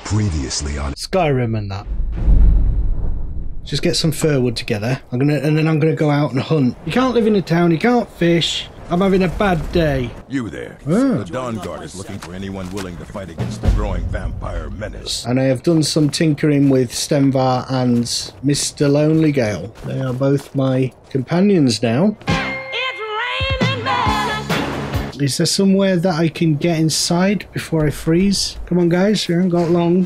Previously on Skyrim and that. Just get some fir wood together. And then I'm gonna go out and hunt. You can't live in a town, you can't fish. I'm having a bad day. You there. The Dawnguard is looking for anyone willing to fight against the growing vampire menace. And I have done some tinkering with Stenvar and Mr. Lonely Gale. They are both my companions now. It's raining men. Is there somewhere that I can get inside before I freeze? Come on guys, we haven't got long.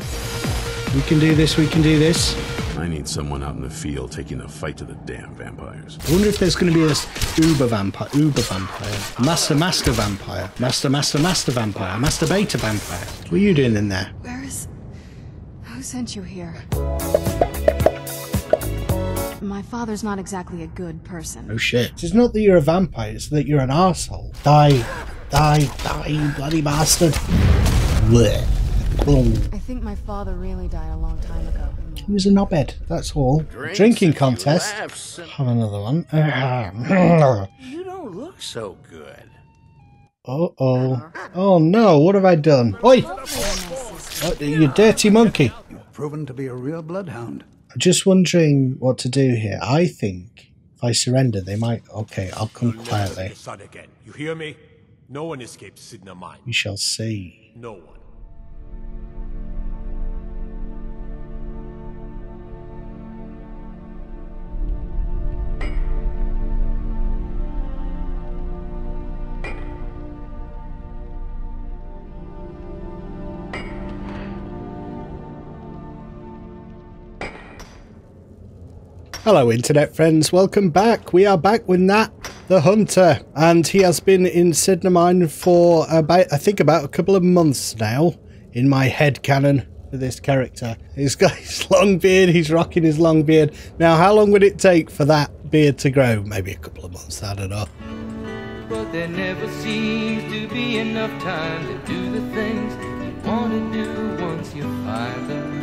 We can do this, we can do this. I need someone out in the field taking the fight to the damn vampires. I wonder if there's going to be a Uber vampire, Master vampire, Master vampire, Master beta vampire. What are you doing in there? Who sent you here? My father's not exactly a good person. Oh shit. It's not that you're a vampire, it's that you're an arsehole. Die, you bloody bastard. Blech. Boom. I think my father really died a long time ago. He was a knobhead, that's all. Drinking contest. Have another one. You don't look so good. Uh-oh. Oh no, what have I done? Oi! Oh, you dirty monkey. You've proven to be a real bloodhound. I'm just wondering what to do here. I think if I surrender, they might... Okay, I'll come quietly. Again. You hear me? No one escapes Cidhna mine. We shall see. No one. Hello internet friends, welcome back. We are back with Nat the Hunter, and he has been in Cidhna mine for about a couple of months now in my head canon for this character. He's got his long beard, he's rocking his long beard. Now how long would it take for that beard to grow? Maybe a couple of months, I don't know. But there never seems to be enough time to do the things you want to do once you find them.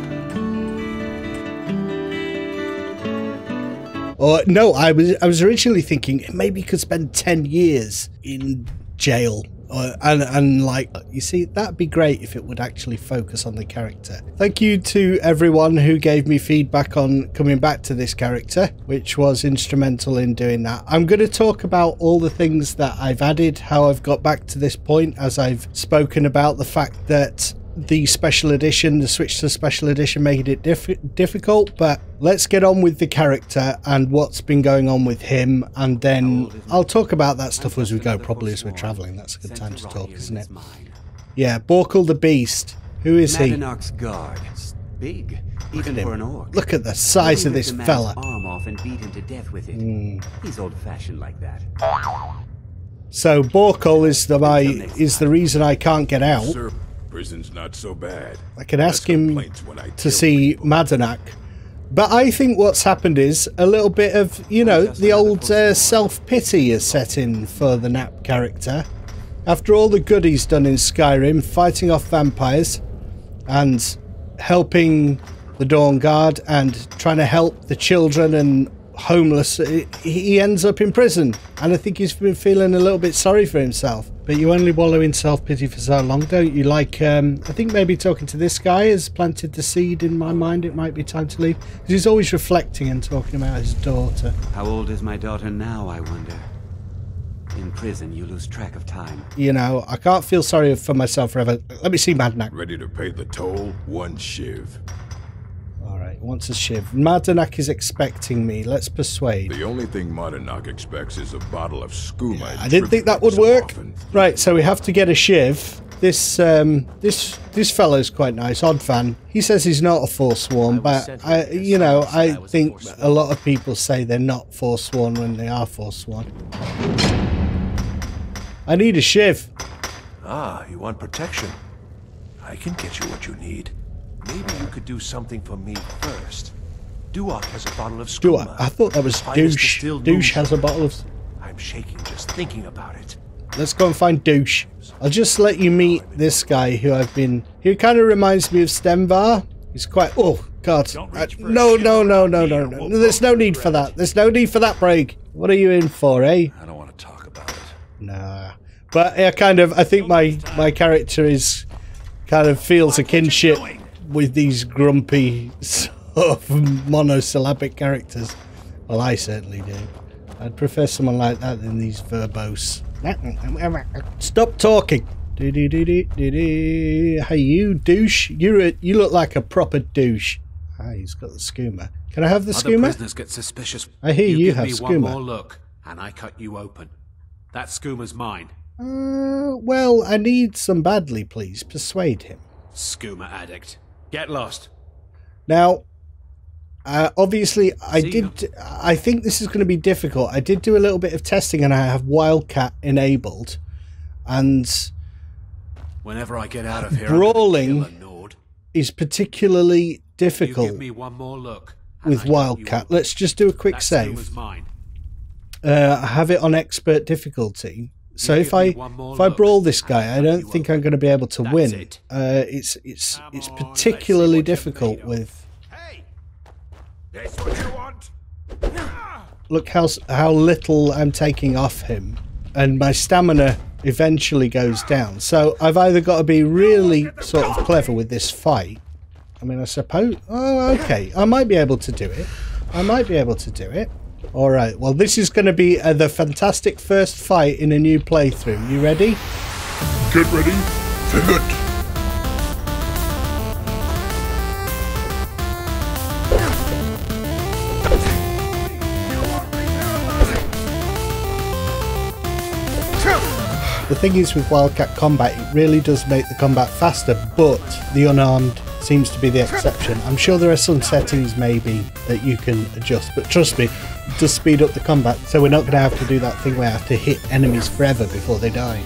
Or no, I was originally thinking maybe he could spend 10 years in jail. And like, you see, that'd be great if it would actually focus on the character. Thank you to everyone who gave me feedback on coming back to this character, which was instrumental in doing that. I'm going to talk about all the things that I've added, how I've got back to this point, as I've spoken about the fact that the special edition, the switch to special edition made it difficult, but let's get on with the character and what's been going on with him, and then I'll talk about that stuff as we go, probably as we're travelling. That's a good time to talk, isn't it? Yeah, Borkle the Beast. Who is he? Guard. Big, even for an orc. Look at the size of this fella. Arm off and beat him to death with it. He's old-fashioned like that. So Borkle is the reason I can't get out. Prison's not so bad. I can ask him to see Madanak. But I think what's happened is a little bit of, you know, the old self-pity is set in for the Nap character. After all the good he's done in Skyrim, fighting off vampires and helping the Dawnguard and trying to help the children and homeless, he ends up in prison. And I think he's been feeling a little bit sorry for himself. But you only wallow in self-pity for so long, don't you? Like, I think maybe talking to this guy has planted the seed in my mind. It might be time to leave. Because he's always reflecting and talking about his daughter. How old is my daughter now, I wonder? In prison, you lose track of time. You know, I can't feel sorry for myself forever. Let me see Madanak. Ready to pay the toll? One shiv. Alright, wants a shiv. Madanak is expecting me. Let's persuade. The only thing Madanak expects is a bottle of skooma. Yeah, I didn't think that would work. Right, so we have to get a shiv. This fellow's quite nice, Oddvan. He says he's not a Forsworn, but I think a lot of people say they're not Forsworn when they are Forsworn. I need a shiv. Ah, you want protection? I can get you what you need. Maybe you could do something for me first. Duak has a bottle of skooma. I thought that was Douche. Douche has a bottle of... I'm shaking just thinking about it. Let's go and find Douche. I'll just let you meet this guy who I've been... He kind of reminds me of Stenvar. He's quite... Oh, God. No. There's no need for that. There's no need for that break. What are you in for, eh? I don't want to talk about it. Nah. But I think my character is... kind of feels a kinship with these grumpy sort of monosyllabic characters. Well, I certainly do. I'd prefer someone like that than these verbose. Stop talking. Hey, you douche. You look like a proper douche. Ah, he's got the skooma. Can I have the skooma? Other prisoners get suspicious. I hear you have give me one skooma. more look, and I cut you open. That skooma's mine. Well, I need some badly, please. Persuade him. Skooma addict. Get lost. Now, obviously, I think this is going to be difficult. I did do a little bit of testing, and I have Wildcat enabled, and whenever I get out of here, brawling is particularly difficult. You give me one more look with Wildcat. Let's just do a quick save. I have it on expert difficulty. So if I brawl this guy, I don't think I'm going to be able to win. It's particularly difficult with. That's what you want. Look how little I'm taking off him, and my stamina eventually goes down. So I've either got to be really sort of clever with this fight. I mean, I suppose. Oh, okay. I might be able to do it. All right. Well, this is going to be the fantastic first fight in a new playthrough. You ready? Get ready. Fight. The thing is with Wildcat combat, it really does make the combat faster, but the unarmed seems to be the exception. I'm sure there are some settings maybe that you can adjust, but trust me, it does speed up the combat, so we're not going to have to do that thing where I have to hit enemies forever before they die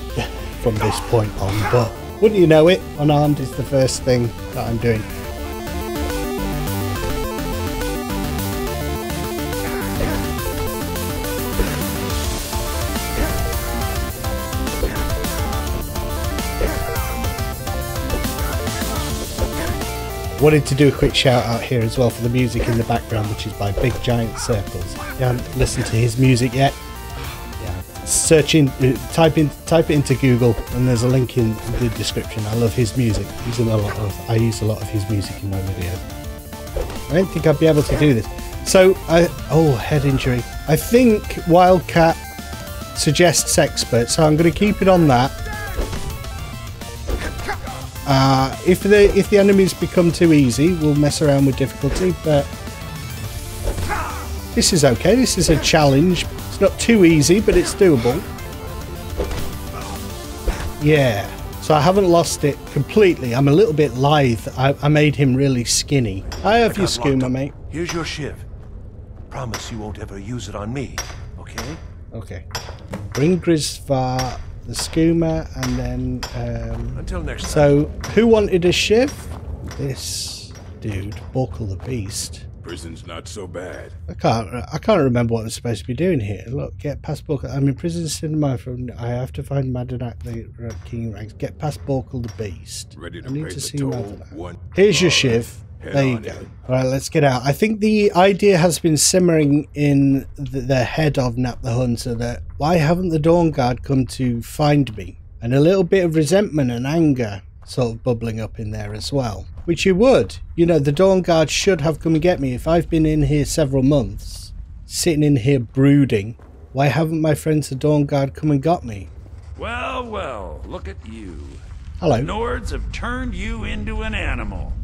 from this point on. But wouldn't you know it, unarmed is the first thing that I'm doing. Wanted to do a quick shout out here as well for the music in the background, which is by Big Giant Circles. You haven't listened to his music yet? Yeah. Type it into Google, and there's a link in the description. I love his music. I use a lot of his music in my videos. I don't think I'd be able to do this. So head injury. I think Wildcat suggests expert, so I'm going to keep it on that. If the enemies become too easy, we'll mess around with difficulty, but this is okay. This is a challenge. It's not too easy, but it's doable. Yeah, so I haven't lost it completely. I'm a little bit lithe. I made him really skinny. I have your skooma, mate. Here's your shiv. Promise you won't ever use it on me, okay? Okay. Bring Grisvar the skooma, and then until next time. So who wanted a shiv? This dude, Borkle the Beast. Prison's not so bad. I can't remember what I'm supposed to be doing here. Look, get past Borkle. I'm in prison cinema from. I have to find Madonak the Rat King ranks. Get past Borkle the Beast. Ready to I need pay to the see toll. Madonak. Here's your shiv. Head There you on go. in. Alright, let's get out. I think the idea has been simmering in the head of Nap the Hunter that why haven't the Dawnguard come to find me? And a little bit of resentment and anger sort of bubbling up in there as well. Which you would. You know, the Dawnguard should have come and get me. If I've been in here several months, sitting in here brooding, why haven't my friends the Dawnguard come and got me? Well, well, look at you. Hello. The Nords have turned you into an animal.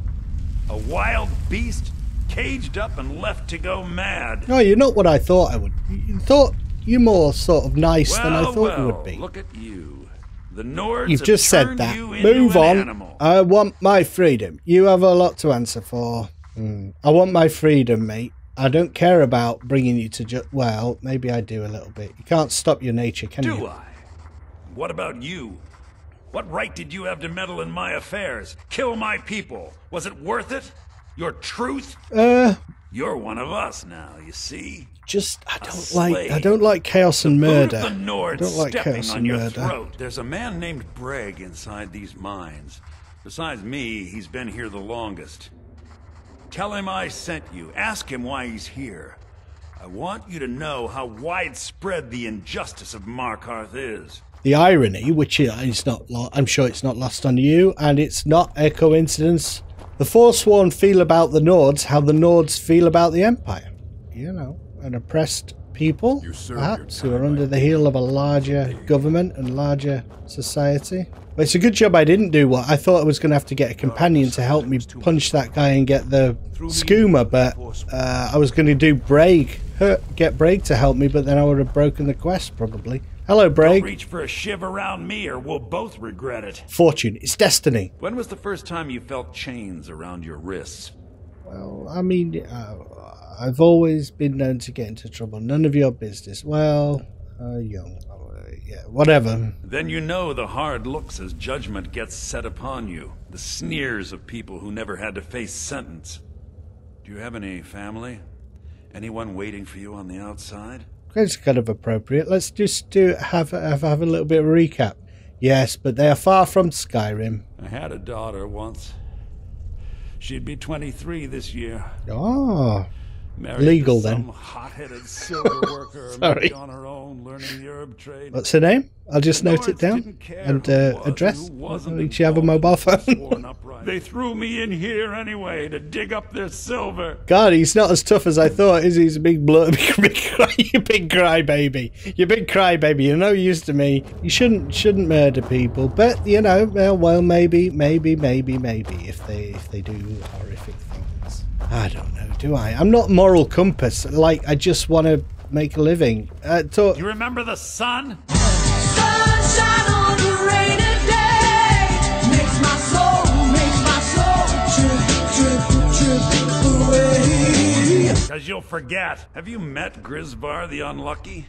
A wild beast, caged up and left to go mad. No, you're not what I thought I would. You thought you're more sort of nice than I thought you would be. Look at you. The Nords You've have just said turned that. you into Move an on. animal. I want my freedom. You have a lot to answer for. I want my freedom, mate. I don't care about bringing you to well, maybe I do a little bit. You can't stop your nature, can you? Do I? What about you? What right did you have to meddle in my affairs? Kill my people? Was it worth it? Your truth? You're one of us now, you see? Just I don't like chaos and murder. The Nords I don't like stepping chaos on and your murder. throat. There's a man named Breg inside these mines. Besides me, he's been here the longest. Tell him I sent you. Ask him why he's here. I want you to know how widespread the injustice of Markarth is. The irony, which is not, I'm sure it's not lost on you, and it's not a coincidence The Forsworn feel about the Nords how the Nords feel about the Empire. You know, an oppressed people, perhaps, who are under the heel of a larger government and larger society. But it's a good job I didn't do what I thought I was going to have to get a companion to help me punch that guy and get the skooma, but I was going to do Braig, get Braig to help me, but then I would have broken the quest probably. Hello, Braig. Don't reach for a shiv around me or we'll both regret it. Fortune, it's destiny. When was the first time you felt chains around your wrists? Well, I mean, I've always been known to get into trouble. None of your business. Well, young. Yeah, whatever. Then you know the hard looks as judgment gets set upon you. The sneers of people who never had to face sentence. Do you have any family? Anyone waiting for you on the outside? It's kind of appropriate. Let's just have a little bit of a recap. Yes, but they are far from Skyrim. I had a daughter once. She'd be 23 this year. Oh, married legal to then. Some hot-headed silver worker Sorry. on her own, learning the herb trade. What's her name? I'll just note it down. And address. Did she have a mobile phone? They threw me in here anyway to dig up their silver. God, he's not as tough as I thought, is he? He's a big blood, you big crybaby. You big crybaby. You're no use to me. You shouldn't murder people, but you know, well, maybe if they do horrific things. I don't know, do I? I'm not moral compass. Like, I just want to make a living. You remember the sun? Sunshine on a rainy day makes my soul trip away. Because you'll forget. Have you met Grisbar the Unlucky?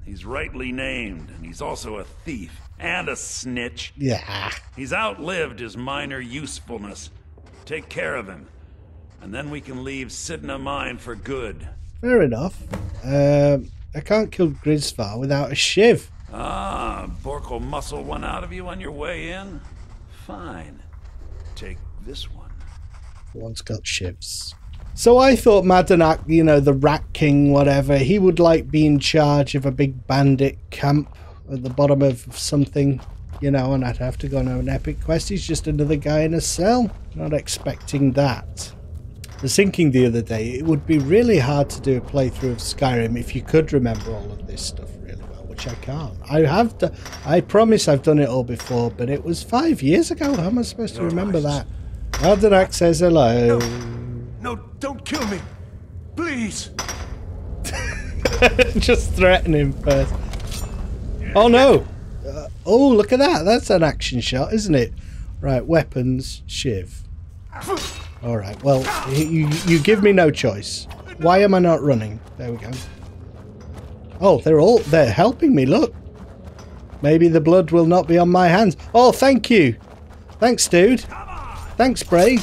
He's rightly named, and he's also a thief and a snitch. Yeah. He's outlived his minor usefulness. Take care of him, and then we can leave Cidhna mine for good. Fair enough. I can't kill Grisvar without a shiv. Ah, Bork will muscle one out of you on your way in? Fine. Take this one. One's got shivs. So I thought Madanak, you know, the Rat King, whatever, he would like be in charge of a big bandit camp at the bottom of something, you know, and I'd have to go on an epic quest. He's just another guy in a cell. Not expecting that. I was thinking the other day, it would be really hard to do a playthrough of Skyrim if you could remember all of this stuff really well, which I can't. I promise I've done it all before, but it was 5 years ago. How am I supposed to remember that? Madanak says hello. No, don't kill me. Please. Just threaten him first. Oh no. Oh, look at that. That's an action shot, isn't it? Right, weapons, shiv. Alright, well, you give me no choice. Why am I not running? There we go. Oh, they're helping me, look. Maybe the blood will not be on my hands. Oh, thank you. Thanks, dude. Thanks, Braig.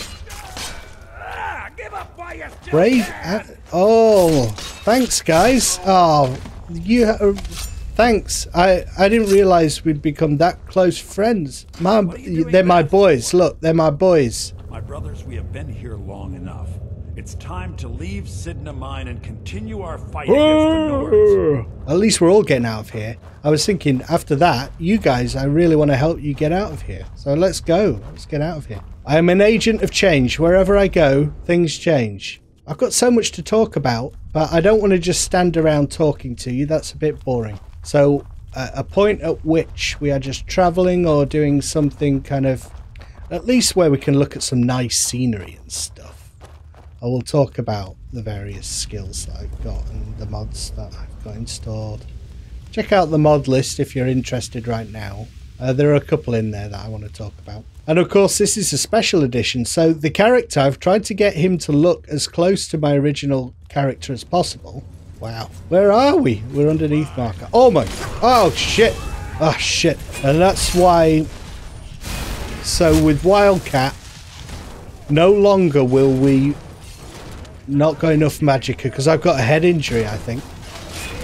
Braig? Oh, thanks, guys. Oh, thanks. I didn't realise we'd become that close friends. They're my boys. Look, they're my boys. My brothers, we have been here long enough. It's time to leave Cidhna mine and continue our fight against the Nords. At least we're all getting out of here. I was thinking, after that, you guys, I really want to help you get out of here. So let's go. Let's get out of here. I am an agent of change. Wherever I go, things change. I've got so much to talk about, but I don't want to just stand around talking to you. That's a bit boring. So a point at which we are just traveling or doing something kind of, at least where we can look at some nice scenery and stuff. I will talk about the various skills that I've got and the mods that I've got installed. Check out the mod list if you're interested right now. There are a couple in there that I want to talk about. And of course this is a special edition, so the character, I've tried to get him to look as close to my original character as possible. Wow. Where are we? We're underneath marker. Oh my, oh shit. Oh shit. And that's why, so with Wildcat, no longer will we not got enough magicka, because I've got a head injury, I think.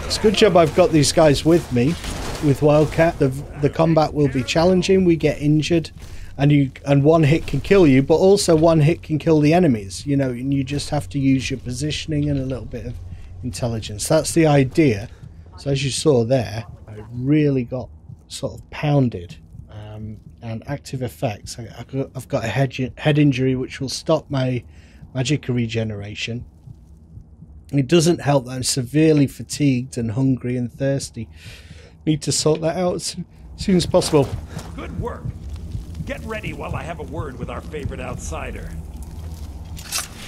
It's a good job I've got these guys with me. With Wildcat, the combat will be challenging. We get injured, and one hit can kill you, but also one hit can kill the enemies. You know, and you just have to use your positioning and a little bit of intelligence. That's the idea. So as you saw there, I really got sort of pounded. and active effects. I've got a head injury which will stop my magic regeneration. It doesn't help that I'm severely fatigued and hungry and thirsty. Need to sort that out as soon as possible. Good work. Get ready while I have a word with our favorite outsider.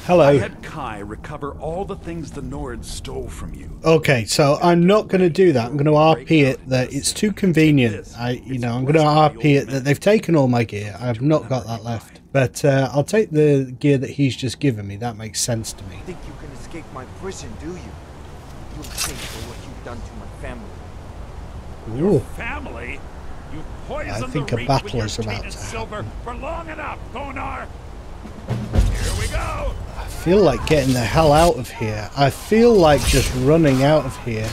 Hello. I had Kai recover all the things the Nords stole from you. Okay, so I'm not going to do that. I'm going to RP it that it's too convenient. I'm going to RP it that they've taken all my gear. I've not got that left. But I'll take the gear that he's just given me. That makes sense to me. Think you can escape my prison, do you? You'll pay for what you've done to my family. Your family? You've poisoned I think the a reach battle with is your about tainted to silver happen. for long enough, Konar. Here we go. I feel like getting the hell out of here. I feel like just running out of here.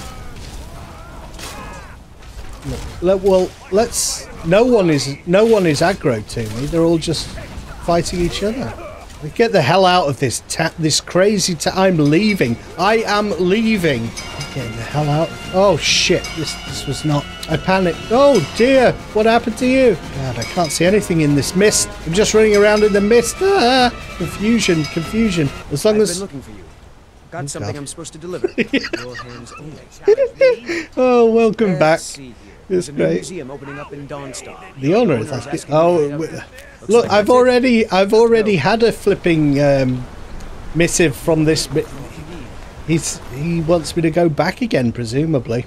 Well, let's. No one is aggro to me. They're all just fighting each other. Get the hell out of this crazy I'm leaving. I am leaving. I'm getting the hell out. Oh shit! This was not. I panicked. Oh dear! What happened to you? God, I can't see anything in this mist. I'm just running around in the mist. Ah! Confusion. As long as. I've been looking for you. Got something I'm supposed to deliver. Your hands only. Oh, welcome back. There's It's a new great. museum opening up in Dawnstar. The owner is asking. Oh, look! I've already had a flipping missive from this. He wants me to go back again, presumably.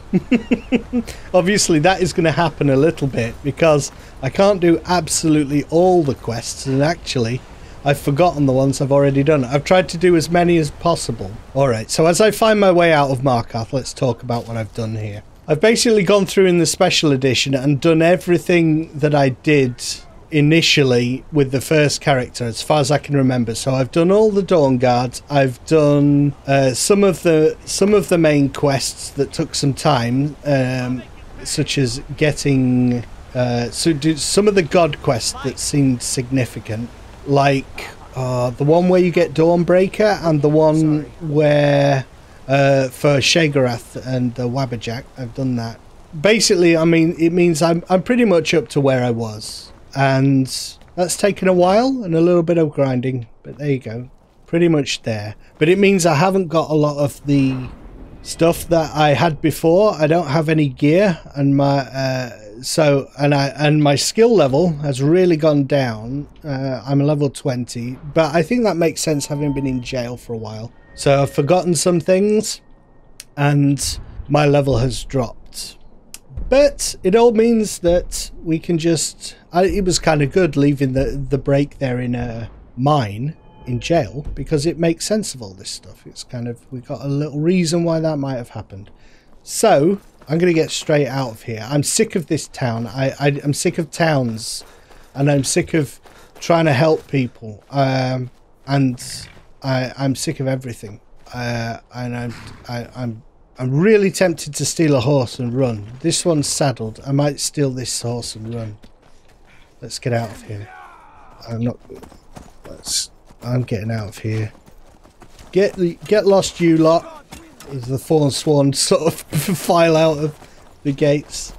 Obviously, that is going to happen a little bit because I can't do absolutely all the quests, and actually, I've forgotten the ones I've already done. I've tried to do as many as possible. All right. So as I find my way out of Markarth, let's talk about what I've done here. I've basically gone through in the special edition and done everything that I did initially with the first character as far as I can remember. So I've done all the Dawnguard. I've done some of the main quests that took some time, such as getting some of the god quests that seemed significant, like the one where you get Dawnbreaker and the one where for Shagarath and the Wabberjack. I've done that. Basically, I mean, it means I'm pretty much up to where I was, and that's taken a while and a little bit of grinding, but there you go, pretty much there. But it means I haven't got a lot of the stuff that I had before. I don't have any gear, and my my skill level has really gone down. I'm a level 20, but I think that makes sense having been in jail for a while. So I've forgotten some things and my level has dropped. But it all means that we can just... it was kind of good leaving the break there in a mine in jail, because it makes sense of all this stuff. It's kind of... we got a little reason why that might have happened. So I'm going to get straight out of here. I'm sick of this town. I'm sick of towns, and I'm sick of trying to help people. And I'm sick of everything, and I'm really tempted to steal a horse and run. This one's saddled. I might steal this horse and run. Let's get out of here. I'm getting out of here. Get lost, you lot. As the Forsworn sort of file out of the gates.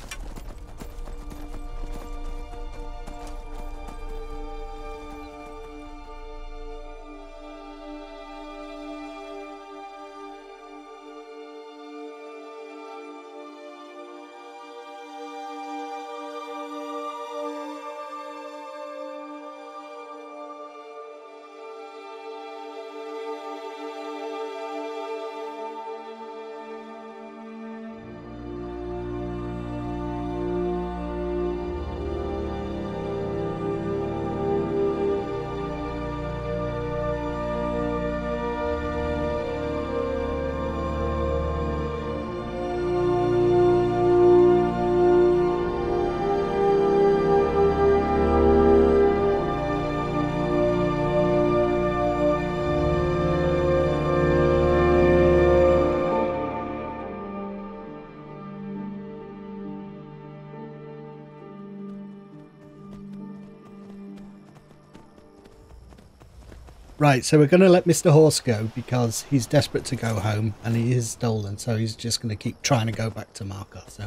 Right, so we're going to let Mr. Horse go because he's desperate to go home and he is stolen, so he's just going to keep trying to go back to Markarth. So,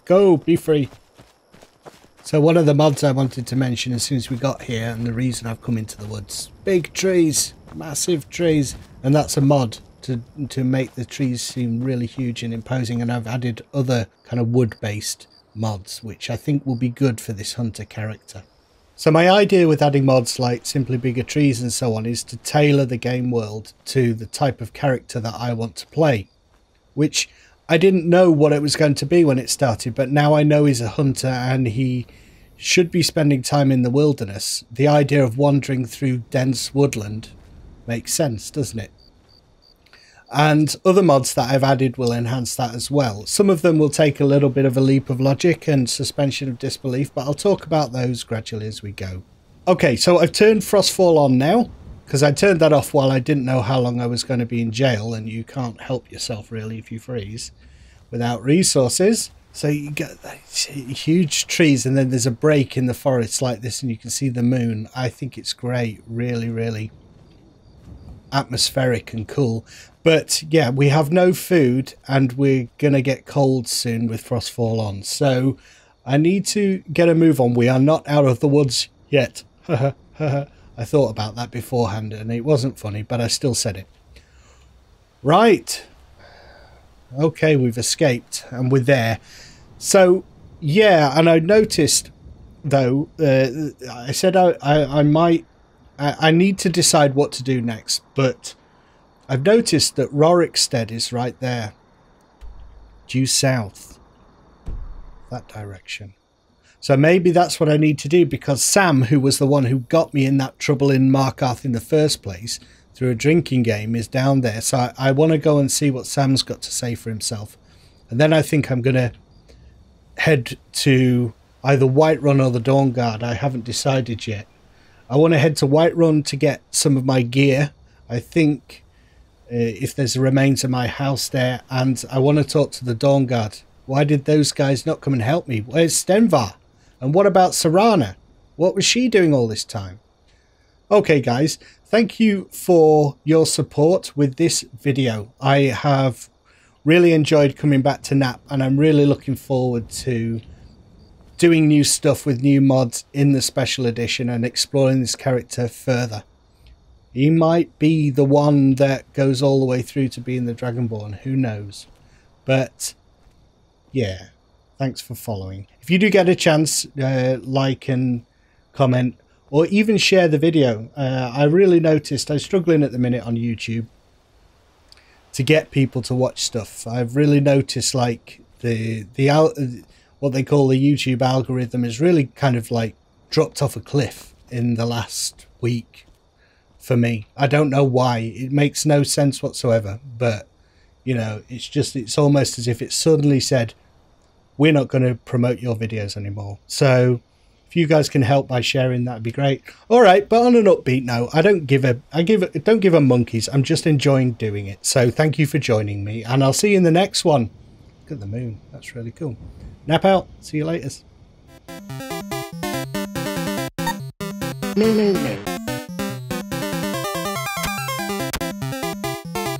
go, be free. So one of the mods I wanted to mention as soon as we got here, and the reason I've come into the woods, big trees, massive trees, and that's a mod to make the trees seem really huge and imposing, and I've added other kind of wood-based mods, which I think will be good for this hunter character. So my idea with adding mods like simply bigger trees and so on is to tailor the game world to the type of character that I want to play, which I didn't know what it was going to be when it started, but now I know he's a hunter and he should be spending time in the wilderness. The idea of wandering through dense woodland makes sense, doesn't it? And other mods that I've added will enhance that as well. Some of them will take a little bit of a leap of logic and suspension of disbelief, but I'll talk about those gradually as we go. Okay, so I've turned Frostfall on now, because I turned that off while I didn't know how long I was going to be in jail, and you can't help yourself really if you freeze without resources. So you get huge trees, and then there's a break in the forest like this, and you can see the moon. I think it's great, really, really atmospheric and cool. But yeah, we have no food and we're gonna get cold soon with Frostfall on, so I need to get a move on. We are not out of the woods yet. I thought about that beforehand and it wasn't funny, but I still said it. Right, okay, we've escaped and we're there. So yeah, and I noticed though, I said I need to decide what to do next, but I've noticed that Rorikstead is right there, due south, that direction. So maybe that's what I need to do, because Sam, who was the one who got me in that trouble in Markarth in the first place through a drinking game, is down there. So I want to go and see what Sam's got to say for himself. And then I think I'm going to head to either Whiterun or the Dawnguard. I haven't decided yet. I want to head to Whiterun to get some of my gear. I think if there's the remains of my house there, and I want to talk to the Dawnguard. Why did those guys not come and help me? Where's Stenvar? And what about Serana? What was she doing all this time? Okay guys, thank you for your support with this video. I have really enjoyed coming back to Nap, and I'm really looking forward to doing new stuff with new mods in the special edition and exploring this character further. He might be the one that goes all the way through to being the Dragonborn, who knows. But yeah, thanks for following. If you do get a chance, like and comment, or even share the video. I really noticed I'm struggling at the minute on YouTube to get people to watch stuff. I've really noticed like what they call the YouTube algorithm is really kind of like dropped off a cliff in the last week. For me, I don't know why. It makes no sense whatsoever, but you know, it's almost as if it suddenly said, we're not going to promote your videos anymore. So if you guys can help by sharing, that'd be great. All right, but on an upbeat note, I don't give a monkeys. I'm just enjoying doing it. So thank you for joining me, and I'll see you in the next one. Look at the moon, that's really cool. Nap out, see you later.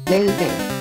No.